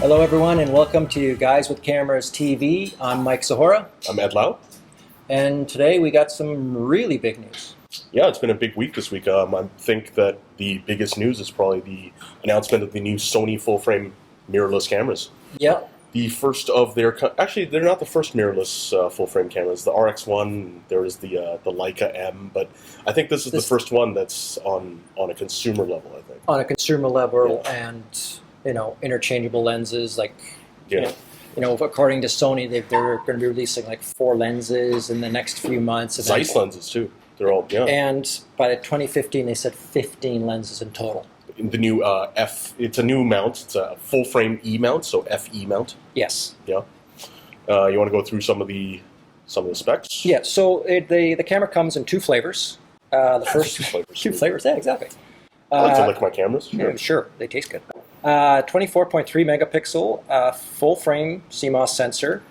Hello everyone and welcome to Guys with Cameras TV. I'm Mike Zahora. I'm Ed Lau. And today we got some really big news. Yeah, it's been a big week this week. I think that the biggest news is probably the announcement of the new Sony full-frame mirrorless cameras. Yeah. The first of their... Actually, they're not the first mirrorless full-frame cameras. The RX1, there is the Leica M, but I think this is the first one that's on a consumer level, I think. On a consumer level, yeah. And, interchangeable lenses, like, yeah. According to Sony, they're going to be releasing like 4 lenses in the next few months. Zeiss lenses, too. They're all, yeah. And by 2015, they said 15 lenses in total. The new it's a new mount. It's a full-frame E mount, so FE mount. Yes. Yeah. You want to go through some of the specs? Yeah. So the camera comes in 2 flavors. The first 2 flavors. 2 flavors. Yeah, exactly. I like to lick my cameras. Sure. Yeah, sure. They taste good. 24.3 megapixel full-frame CMOS sensor,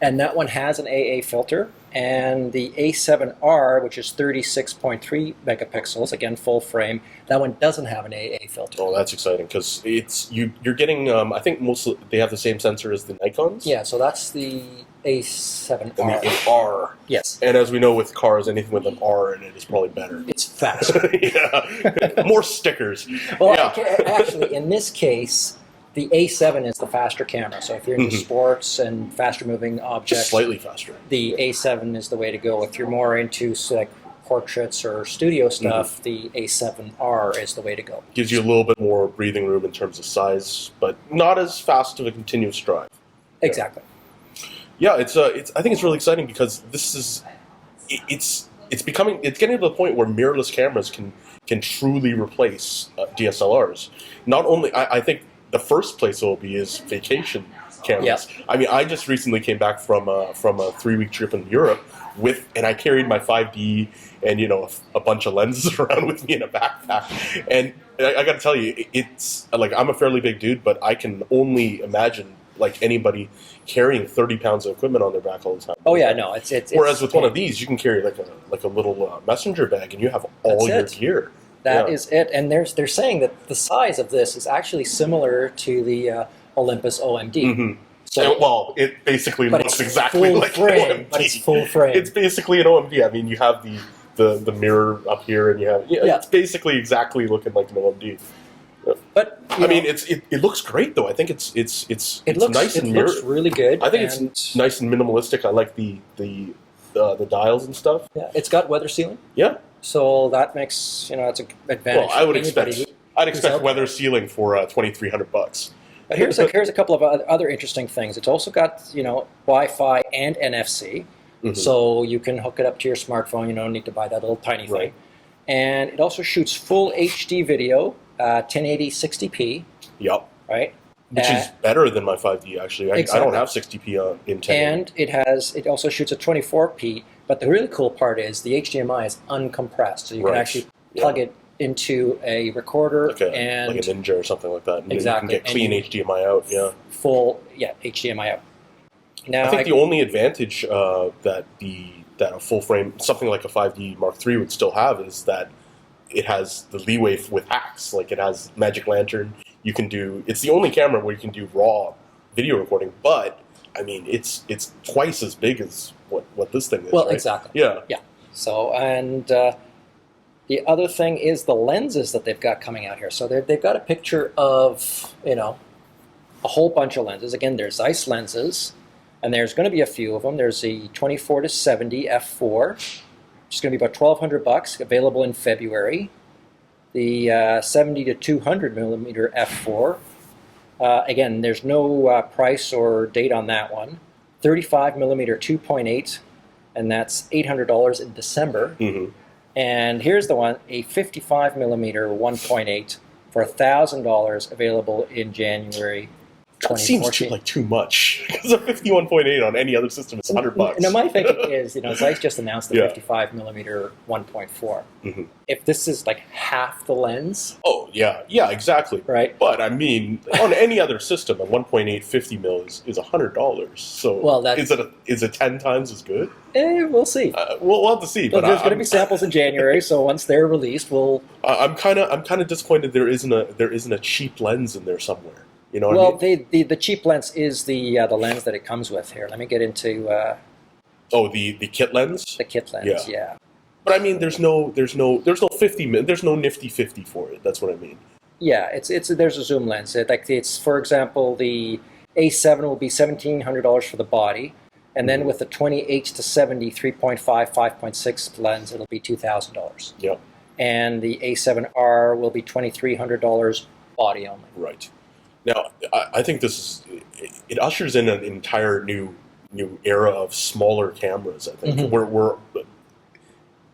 and that one has an AA filter. And the A7R, which is 36.3 megapixels, again full frame, that one doesn't have an AA filter. Oh, that's exciting because you're getting. I think mostly they have the same sensor as the Nikons. Yeah, so that's the A7R. And the AR. Yes. And as we know with cars, anything with an R in it is probably better. It's faster. Yeah. More stickers. Well, yeah. Actually, in this case, the A7 is the faster camera. So if you're into sports and faster-moving objects, just slightly faster. The A7 is the way to go. If you're more into like portraits or studio stuff, the A7R is the way to go. Gives you a little bit more breathing room in terms of size, but not as fast of a continuous drive. Exactly. Yeah, it's I think it's really exciting because this is it's getting to the point where mirrorless cameras can truly replace DSLRs. Not only I think. The first place it will be is vacation cameras. Yeah. I mean, I just recently came back from a 3-week trip in Europe and I carried my 5D and a bunch of lenses around with me in a backpack. And I got to tell you, it's like I'm a fairly big dude, but I can only imagine like anybody carrying 30 pounds of equipment on their back all the time. Oh yeah, no, it's whereas with one of these, you can carry like a little messenger bag and you have all your gear. That is it, and they're saying that the size of this is actually similar to the Olympus OMD. Mm-hmm. So, it basically looks exactly like an OMD. But it's full frame. It's basically an OMD. I mean, you have the mirror up here, and you have it's basically exactly looking like an OMD. But I mean, it looks great though. I think it's nice and mirror. It looks really good. I think it's nice and minimalistic. I like the dials and stuff. Yeah, it's got weather sealing. Yeah. So that makes it's an advantage. Well, I would expect weather sealing for $2,300. But here's a couple of other interesting things. It's also got Wi-Fi and NFC, so you can hook it up to your smartphone. You don't need to buy that little tiny thing. And it also shoots full HD video, 1080 60p. Yep. Right. Which is better than my 5D actually. Exactly. I don't have 60p in 1080. And it also shoots at 24p. But the really cool part is the HDMI is uncompressed, so you can actually plug it into a recorder like a Ninja or something like that. And exactly. You can get clean HDMI out. Yeah. Full HDMI out. Now I think the only advantage that a full frame something like a 5D Mark III would still have is that it has the leeway with hacks. Like it has Magic Lantern. It's the only camera where you can do raw video recording, but I mean it's twice as big as what this thing is. Well, right? exactly. Yeah. Yeah. So and the other thing is the lenses that they've got coming out here. So they've got a picture of a whole bunch of lenses. Again, there's Zeiss lenses, and there's going to be a few of them. There's the 24 to 70 f4, which is going to be about $1,200, available in February. The 70 to 200 millimeter f4. Again, there's no price or date on that one. 35 millimeter 2.8, and that's $800 in December. Mm-hmm. And here's the one, a 55 millimeter 1.8 for $1,000, available in January 2014. That seems like too much, because a 51.8 on any other system is $100. Now my thinking is, Zeiss just announced the 55 millimeter 1.4. Mm-hmm. If this is like half the lens. Oh yeah, exactly. Right. But I mean, on any other system, a 1.8 50 mil is $100. So is it 10 times as good? We'll see. We'll have to see. But there's going to be samples in January, so once they're released, we'll. I'm kind of disappointed there isn't a cheap lens in there somewhere. You know what Well, I mean? the cheap lens is the lens that it comes with here. Let me get into Oh, the kit lens. the kit lens. Yeah. But I mean, there's no there's no nifty 50 for it. That's what I mean. Yeah, there's a zoom lens. It's for example, the A7 will be $1,700 for the body, and then with the 28 to 70 3.5 5.6 lens, it'll be $2,000. Yep. And the A7R will be $2,300 body only. Right. Now, I think it ushers in an entire new era of smaller cameras. I think we're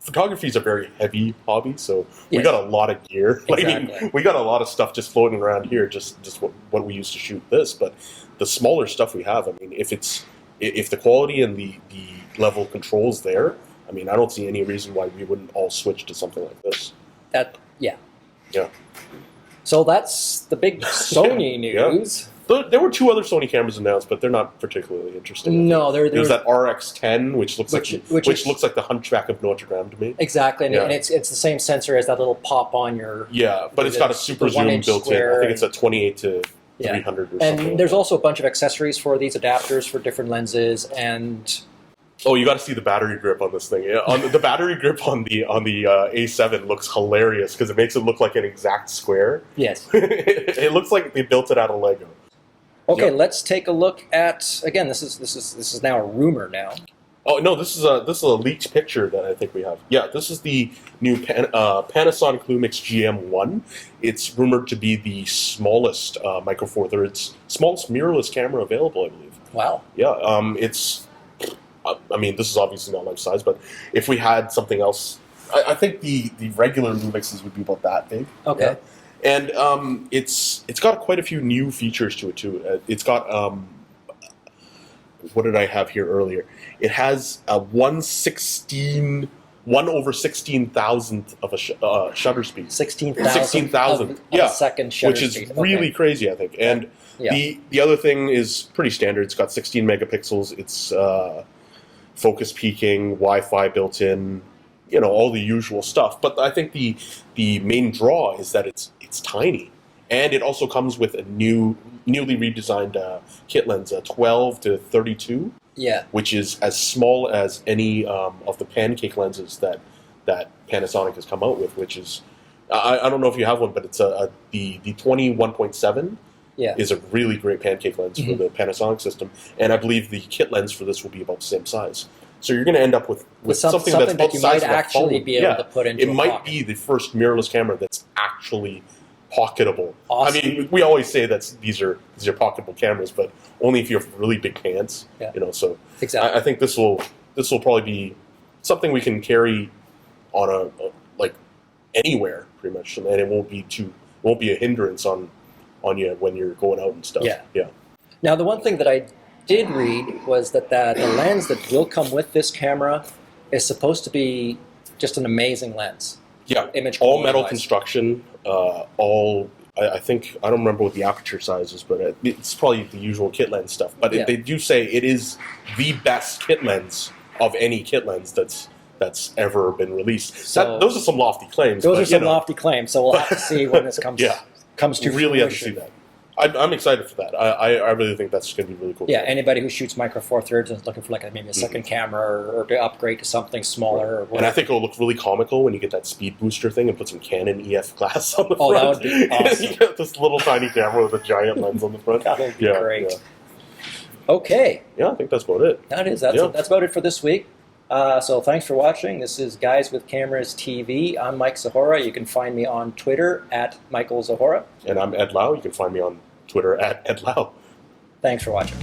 photography is a very heavy hobby, so we Yes. got a lot of gear. Exactly. I mean, we got a lot of stuff just floating around here, just what we used to shoot this. But the smaller stuff we have, I mean, if the quality and the level of control's there, I mean, I don't see any reason why we wouldn't all switch to something like this. Yeah. Yeah. So that's the big Sony news. There were two other Sony cameras announced, but they're not particularly interesting. No, there's that RX10, which looks like the Hunchback of Notre Dame to me. Exactly, and, Yeah. and it's the same sensor as that little pop on your. Yeah, but it's got a super zoom 1-inch built in. I think it's a 28 to 300 or something. And there's also a bunch of accessories for these adapters for different lenses, and oh, you got to see the battery grip on this thing. Yeah, the battery grip on the A7 looks hilarious because it makes it look like an exact square. yes. It looks like they built it out of Lego. Okay, Yep. let's take a look at again. This is now a rumor now. Oh no, this is a leaked picture that I think we have. Yeah, this is the new Panasonic Lumix GM1. It's rumored to be the smallest micro four thirds, smallest mirrorless camera available, I believe. Wow. Yeah, it's. I mean, this is obviously not life size, but if we had something else, I think the regular Lumixes would be about that big. Okay. Yeah? And it's got quite a few new features to it too. It's got what did I have here earlier? It has a 1/16,000th of a shutter speed. 16,000 yeah, a second shutter which is speed. really Okay. crazy, I think. And Yeah. the other thing is pretty standard. It's got 16 megapixels. It's focus peaking, Wi-Fi built in, you know, all the usual stuff. But I think the main draw is that it's tiny, and it also comes with a newly redesigned kit lens, a 12 to 32. Yeah. Which is as small as any of the pancake lenses that Panasonic has come out with. Which is, I don't know if you have one, but it's the 21.7 Yeah. is a really great pancake lens for the Panasonic system, and I believe the kit lens for this will be about the same size. So you're going to end up with something that's about that the you size might of a actually phone. be able to put into it a might pocket. be the first mirrorless camera that's actually pocketable. Awesome. I mean, we always say that these are pocketable cameras, but only if you have really big hands. Yeah. You know, so Exactly. I think this will probably be something we can carry on a like anywhere pretty much, and it won't be a hindrance on you when you're going out and stuff. Yeah. Yeah. Now, the one thing that I did read was that the lens that will come with this camera is supposed to be just an amazing lens. Yeah. Image all quality metal wise. construction. I think I don't remember what the aperture size is, but it's probably the usual kit lens stuff. But Yeah. they do say it is the best kit lens of any kit lens that's ever been released. So- Those are some lofty claims. Those but, are some you know, lofty claims, so we'll have to see when this comes Yeah. comes to really have to see fruition. that. I'm excited for that. I really think that's going to be really cool. Yeah, anybody who shoots micro four thirds and is looking for maybe a second camera or to upgrade to something smaller or whatever. And I think it'll look really comical when you get that speed booster thing and put some Canon EF glass on the Oh, that front. would be awesome. You got this little tiny camera with a giant lens on the front. That would be Yeah, great. Yeah. Okay, Yeah, I think that's about it. that's Yeah. that's about it for this week. So thanks for watching. This is Guys with Cameras TV. I'm Mike Zahora. You can find me on Twitter at Michael Zahora. And I'm Ed Lau. You can find me on Twitter at Ed Lau. Thanks for watching.